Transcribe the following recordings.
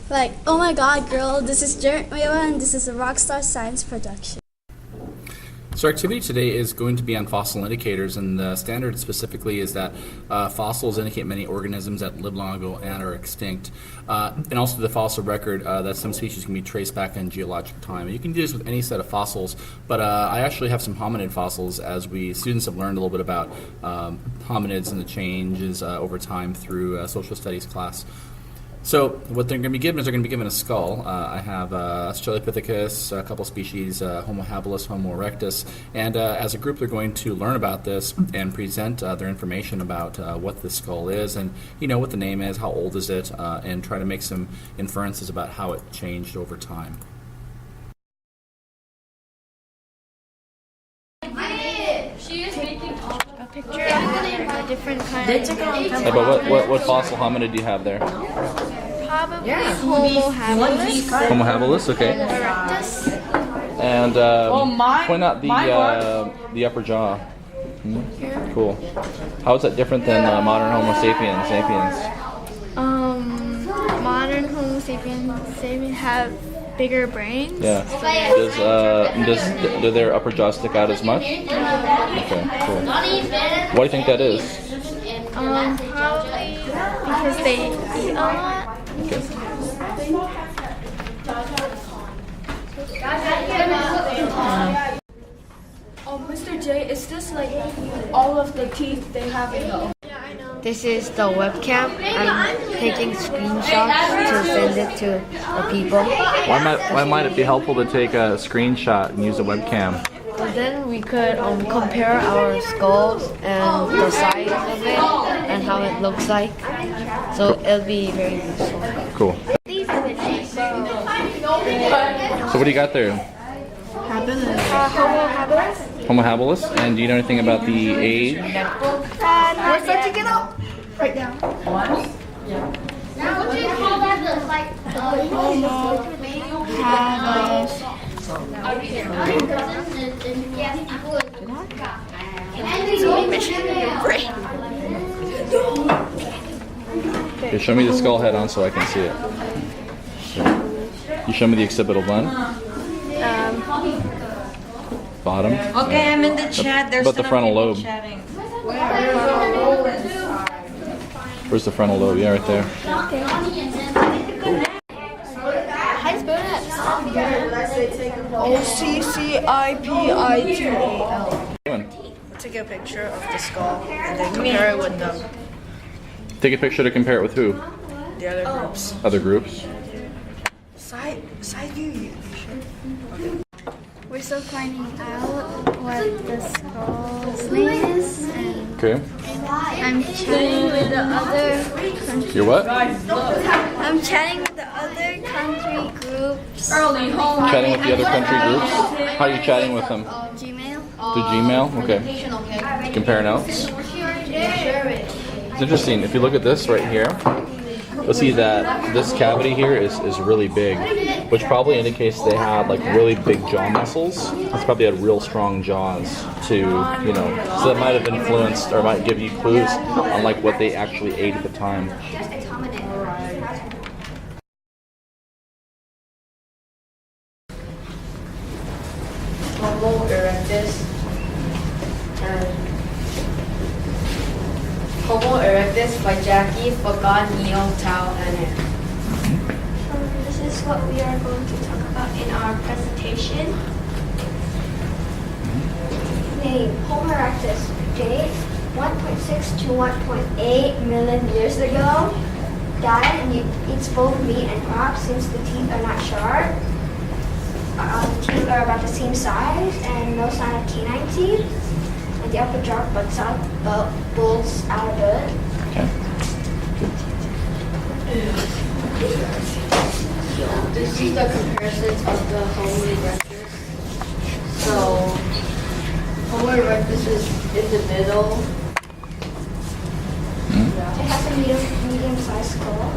Like, oh my god, girl, this is Jeremy and this is a Rockstar Science production. So our activity today is going to be on fossil indicators, and the standard specifically is that fossils indicate many organisms that lived long ago and are extinct, and also the fossil record that some species can be traced back in geologic time. And you can do this with any set of fossils, but I actually have some hominid fossils, as students have learned a little bit about hominids and the changes over time through social studies class. So what they're going to be given is they're going to be given a skull. I have Australopithecus, a couple species, Homo habilis, Homo erectus, and as a group they're going to learn about this and present their information about what the skull is and what the name is, how old is it, and try to make some inferences about how it changed over time. She is making a picture of a different kind of... Yeah, but what fossil hominid do you have there? Probably Homo habilis. Homo habilis, okay. Erectus. And point out the upper jaw. Cool. How is that different than modern Homo sapiens? Modern Homo sapiens have bigger brains. Yeah. Do their upper jaw stick out as much? Okay, cool. Why do you think that is? Probably because they eat a lot. Okay. Mr. J, is this like all of the teeth they have in the... This is the webcam. I'm taking screenshots to send it to the people. Why might it be helpful to take a screenshot and use a webcam? So then we could compare our skulls and the size of it and how it looks like. So it'll be very useful. Cool. So what do you got there? Homo habilis. Homo habilis. And do you know anything about the age? We're starting to get up. Right now. Now, what do you call that? The Homo habilis. Okay, show me the skull head on so I can see it. So, you show me the occipital bone. Bottom. Okay, I'm in the chat. There's But the frontal lobe. chatting. Where's the frontal lobe? Yeah, right there. OCCIPITAL. Take a picture of the skull and then compare it with them. Take a picture to compare it with who? The other groups. Other groups. Side view. We're still finding out what the skull's name is, and Okay. I'm chatting with the other country. You're what? I'm chatting with the other country groups. Chatting with the other country groups? How are you chatting with them? Gmail. Through Gmail? Okay. Compare notes. It's interesting. If you look at this right here, you'll see that this cavity here is really big, which probably indicates they had like really big jaw muscles. It's probably had real strong jaws to, so that might have influenced or might give you clues on like what they actually ate at the time. Homo erectus Homo erectus by Jackie Fagan, Neil, Tao, and This is what we are going to talk about in our presentation. Name, Homo erectus, date 1.6 to 1.8 million years ago. Diet, and eats both meat and crops since the teeth are not sharp. The teeth are about the same size and no sign of canine teeth. And the upper jaw bulges out a bit. this is the comparisons of the Homo erectus. So Homo erectus is in the middle. It has a medium-sized skull.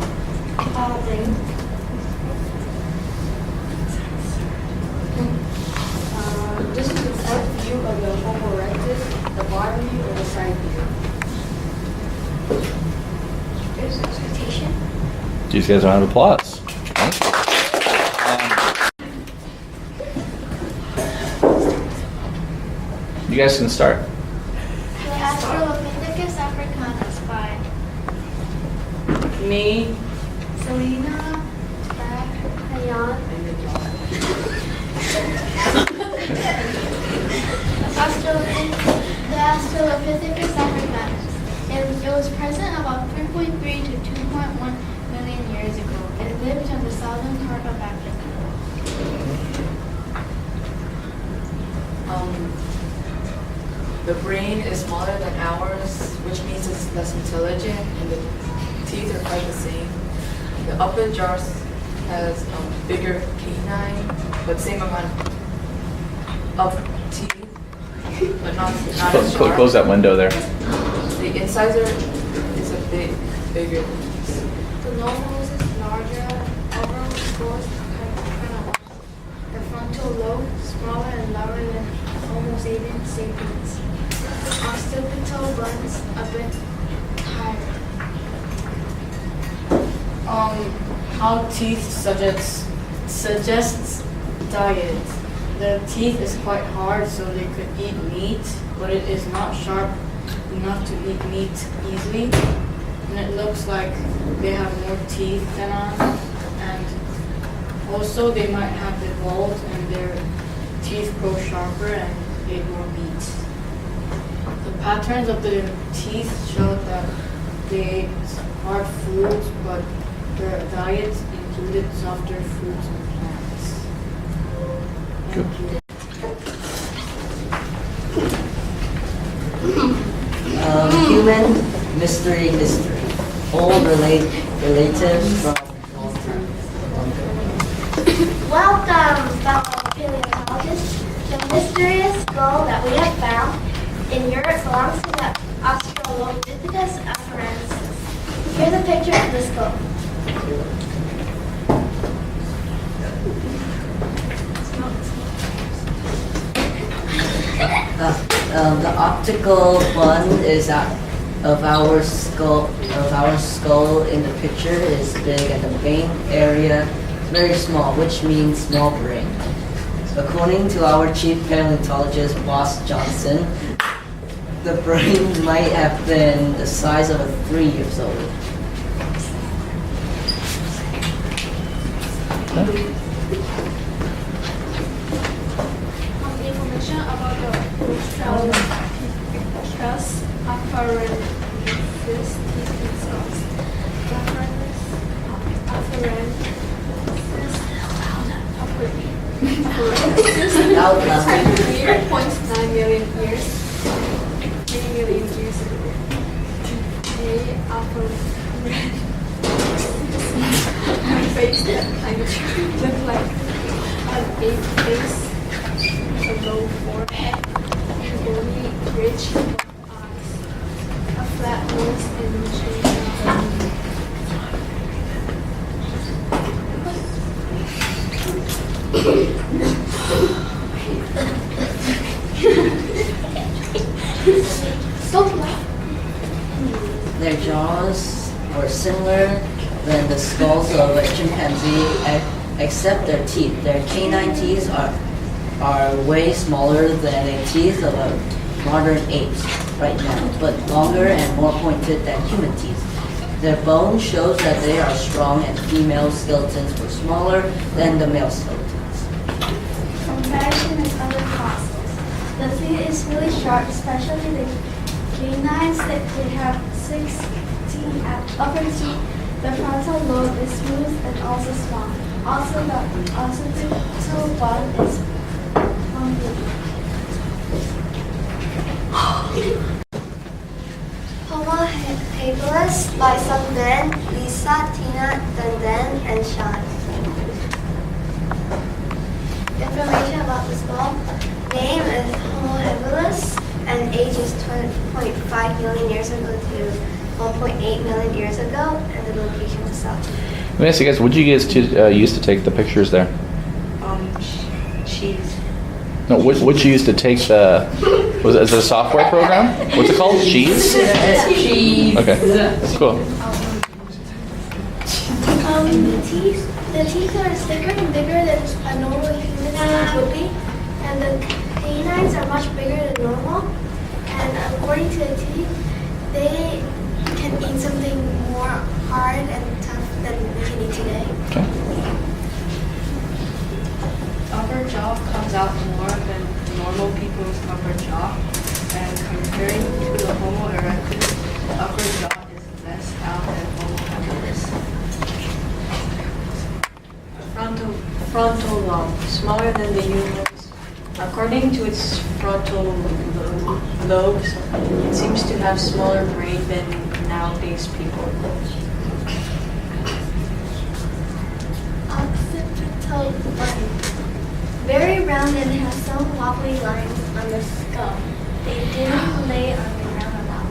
This is the front view of the Homo erectus, the bottom view, and the side view. There's expectation. Do you guys round of applause? You guys can start. The Australopithecus africanus by Me. Selena Hayan. The Australopithecus africanus. It was present about 3.3 to 2.1 million years ago. It lived on the southern part of Africa. The brain is smaller than ours, which means it's less intelligent, and the teeth are quite the same. The upper jaw has bigger canine, but same amount of teeth, but not as sharp. Close that window there. The incisor is a bit bigger than this. The nose is larger, overall skull is kind of large. The frontal lobe smaller and lower than Homo sapiens. Occipital buns a bit tired. How teeth suggests diet. The teeth is quite hard, so they could eat meat, but it is not sharp enough to eat meat easily. And it looks like they have more teeth than us. And also they might have evolved and their teeth grow sharper and eat more meat. The patterns of the teeth show that they ate hard foods, but their diet included softer fruits and plants. Thank you. Human mystery. All relative from long time. Welcome, fellow paleontologists. The mysterious skull that we have found in Europe belongs to the Australopithecus afarensis. Here's a picture of the skull. The optical bun is of our skull in the picture is big, and the brain area is very small, which means small brain. According to our chief paleontologist, Boss Johnson, the brain might have been the size of a 3-year-old. Information about the Australopithecus afarensis teeth and cells. The afarensis is 3.9 million years ago. The afarensis face that kind of look like a big face, a low forehead, bony, rich eyes, a flat nose, and chin. Stop laughing. Their jaws were similar than the skulls of a chimpanzee, except their teeth. Their canine teeth are way smaller than the teeth of a modern ape right now, but longer and more pointed than human teeth. Their bone shows that they are strong, and female skeletons were smaller than the male skeletons. Comparison with other fossils. The teeth is really sharp, especially the canines that they have 16 upper teeth. The frontal lobe is smooth and also small. Also, the occipital bun is lumpy. Homo habilis by some men, Lisa, Tina, Danden, and Sean. Information about the skull. Name is Homo habilis and age is 12.5 million years ago to 1.8 million years ago, and the location was South. Let me ask you guys, what did you guys use to take the pictures there? Cheese. No, what you used to take the? Was it a software program? What's it called? Cheese. Cheese. Okay, cool. The teeth are thicker and bigger than a normal human tooth would be, And the canines are much bigger than normal. And according to the teeth, they can eat something more hard and tough than we can eat today. Okay. Upper jaw comes out more than normal people's upper jaw, and comparing to the Homo erectus, the upper jaw is less out than Homo habilis. Frontal lobe, smaller than the humans. According to its frontal lobes, it seems to have smaller brain than nowadays people. Occipital bone. Very round and has some wobbly lines on the skull. They didn't lay on the ground a lot.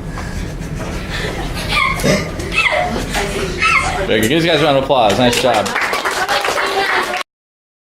Very good. Give these guys a round of applause. Nice job.